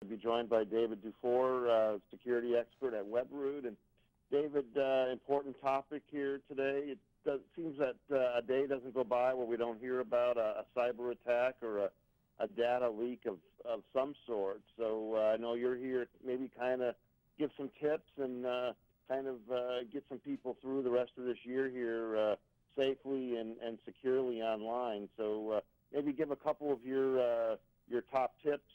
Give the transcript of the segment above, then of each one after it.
to be joined by David DuFour, security expert at Webroot. And David, important topic here today. Seems that a day doesn't go by where we don't hear about a cyber attack or a data leak of some sort. So I know you're here to maybe kind of give some tips and get some people through the rest of this year here safely and securely online. So maybe give a couple of your top tips,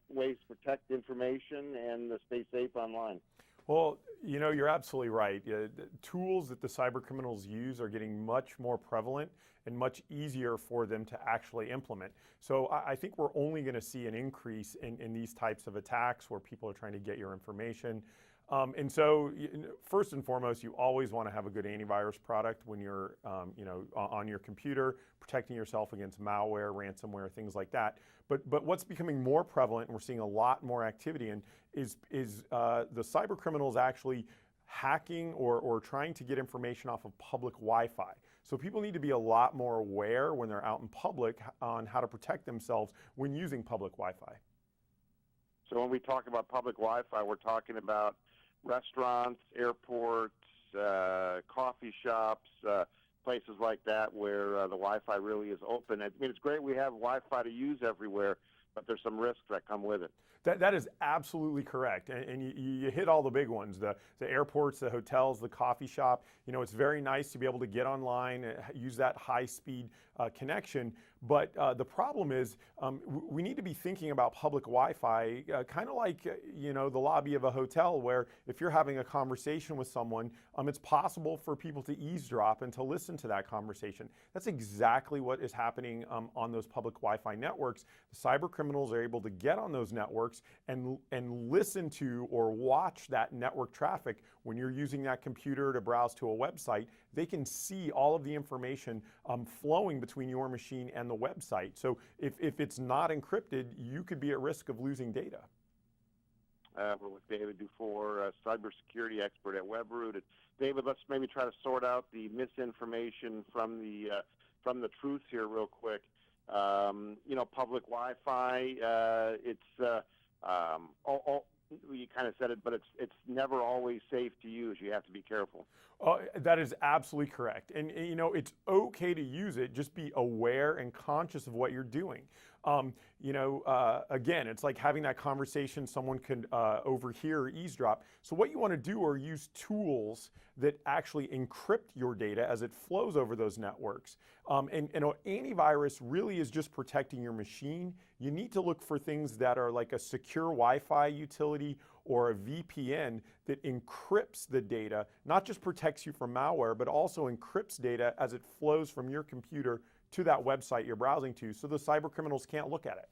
ways to protect information and stay safe online. Well, you're absolutely right. The tools that the cyber criminals use are getting much more prevalent and much easier for them to actually implement. So I think we're only going to see an increase in these types of attacks where people are trying to get your information. And so, first and foremost, you always want to have a good antivirus product when you're, on your computer, protecting yourself against malware, ransomware, things like that. But what's becoming more prevalent, and we're seeing a lot more activity in, is the cyber criminals actually hacking or trying to get information off of public Wi-Fi. So people need to be a lot more aware when they're out in public on how to protect themselves when using public Wi-Fi. So when we talk about public Wi-Fi, we're talking about restaurants, airports, coffee shops, places like that where the Wi-Fi really is open. I mean, it's great we have Wi-Fi to use everywhere, but there's some risks that come with it. That is absolutely correct, and you hit all the big ones, the airports, the hotels, the coffee shop. It's very nice to be able to get online, use that high-speed connection, but the problem is we need to be thinking about public Wi-Fi kind of like, the lobby of a hotel where if you're having a conversation with someone, it's possible for people to eavesdrop and to listen to that conversation. That's exactly what is happening on those public Wi-Fi networks. The cyber criminals are able to get on those networks and listen to or watch that network traffic. When you're using that computer to browse to a website, they can see all of the information flowing between your machine and the website. So if it's not encrypted, you could be at risk of losing data. We're with David DuFour, cybersecurity expert at Webroot. And David, let's maybe try to sort out the misinformation from the truth here real quick. Public Wi-Fi, you kind of said it, but it's never always safe to use. You have to be careful. That is absolutely correct. And it's okay to use it. Just be aware and conscious of what you're doing. Again, it's like having that conversation someone could overhear or eavesdrop. So what you want to do are use tools that actually encrypt your data as it flows over those networks. And antivirus really is just protecting your machine. You need to look for things that are like a secure Wi-Fi utility or a VPN that encrypts the data, not just protects you from malware, but also encrypts data as it flows from your computer to that website you're browsing to, so the cyber criminals can't look at it.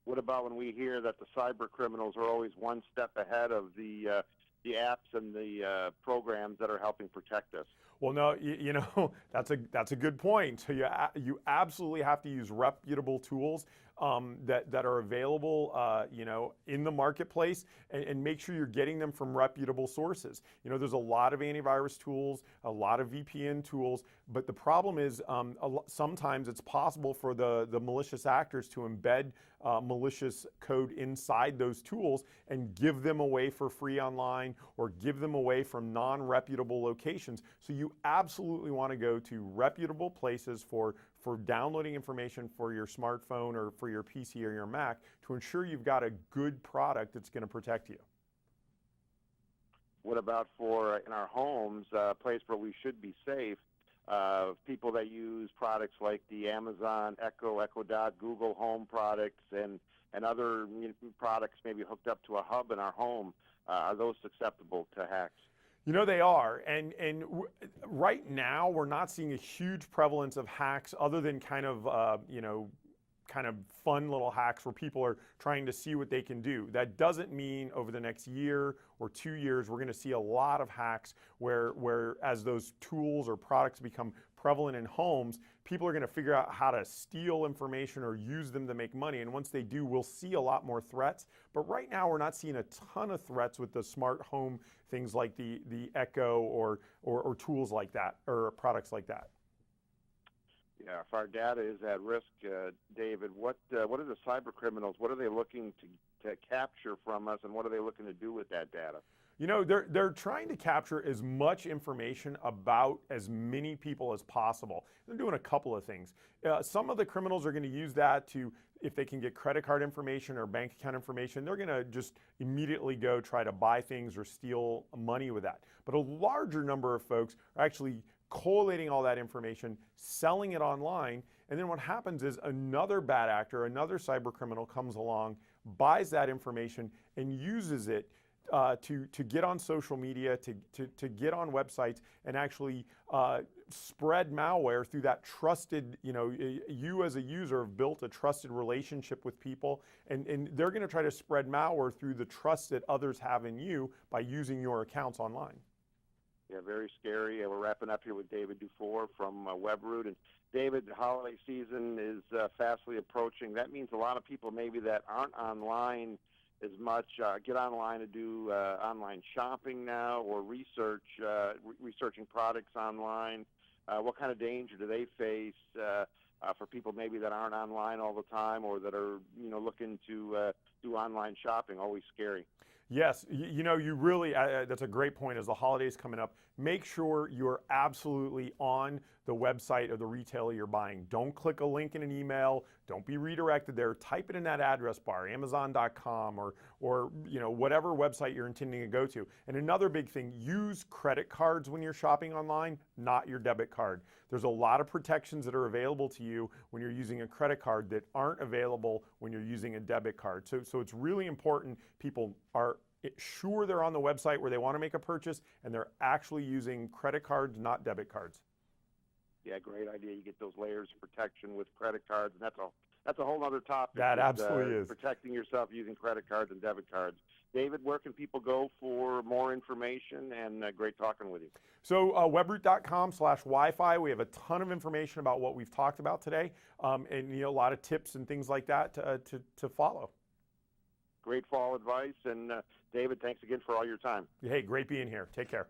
What about when we hear that the cyber criminals are always one step ahead of the apps and the programs that are helping protect us? Well, no, that's a good point. So you absolutely have to use reputable tools that are available, in the marketplace, and make sure you're getting them from reputable sources. There's a lot of antivirus tools, a lot of VPN tools, but the problem is sometimes it's possible for the malicious actors to embed malicious code inside those tools and give them away for free online or give them away from non-reputable locations. So you absolutely want to go to reputable places for downloading information for your smartphone or for your PC or your Mac to ensure you've got a good product that's going to protect you. What about for in our homes, a place where we should be safe? People that use products like the Amazon Echo Dot, Google Home products, and other products maybe hooked up to a hub in our home, are those susceptible to hacks? They are, and right now we're not seeing a huge prevalence of hacks other than kind of fun little hacks where people are trying to see what they can do. That doesn't mean over the next year or 2 years we're going to see a lot of hacks where as those tools or products become prevalent in homes, people are going to figure out how to steal information or use them to make money. And once they do, we'll see a lot more threats. But right now we're not seeing a ton of threats with the smart home things like the Echo or tools like that or products like that. Yeah, if our data is at risk, David, what are the cyber criminals? What are they looking to capture from us, and what are they looking to do with that data? You know, they're trying to capture as much information about as many people as possible. They're doing a couple of things. Some of the criminals are going to use that to, if they can get credit card information or bank account information, they're going to just immediately go try to buy things or steal money with that. But a larger number of folks are actually collating all that information, selling it online, and then what happens is another bad actor, another cyber criminal comes along, buys that information, and uses it to get on social media, to get on websites, and actually spread malware through that trusted, you as a user have built a trusted relationship with people, and they're going to try to spread malware through the trust that others have in you by using your accounts online. Yeah, very scary. We're wrapping up here with David DuFour from Webroot. And David, the holiday season is fastly approaching. That means a lot of people maybe that aren't online as much get online to do online shopping now, or researching products online. What kind of danger do they face for people maybe that aren't online all the time, or that are looking to do online shopping? Always scary. Yes, you really, that's a great point. As the holidays coming up, make sure you're absolutely on the website of the retailer you're buying. Don't click a link in an email. Don't be redirected there. Type it in that address bar, Amazon.com or whatever website you're intending to go to. And another big thing, use credit cards when you're shopping online, not your debit card. There's a lot of protections that are available to you when you're using a credit card that aren't available when you're using a debit card. So it's really important people are sure they're on the website where they want to make a purchase and they're actually using credit cards, not debit cards. Yeah, great idea. You get those layers of protection with credit cards, and that's a whole other topic. That absolutely is. Protecting yourself using credit cards and debit cards. David, where can people go for more information? And great talking with you. So webroot.com/Wi-Fi. We have a ton of information about what we've talked about today, and a lot of tips and things like that to follow. Great fall advice, and David, thanks again for all your time. Hey, great being here. Take care.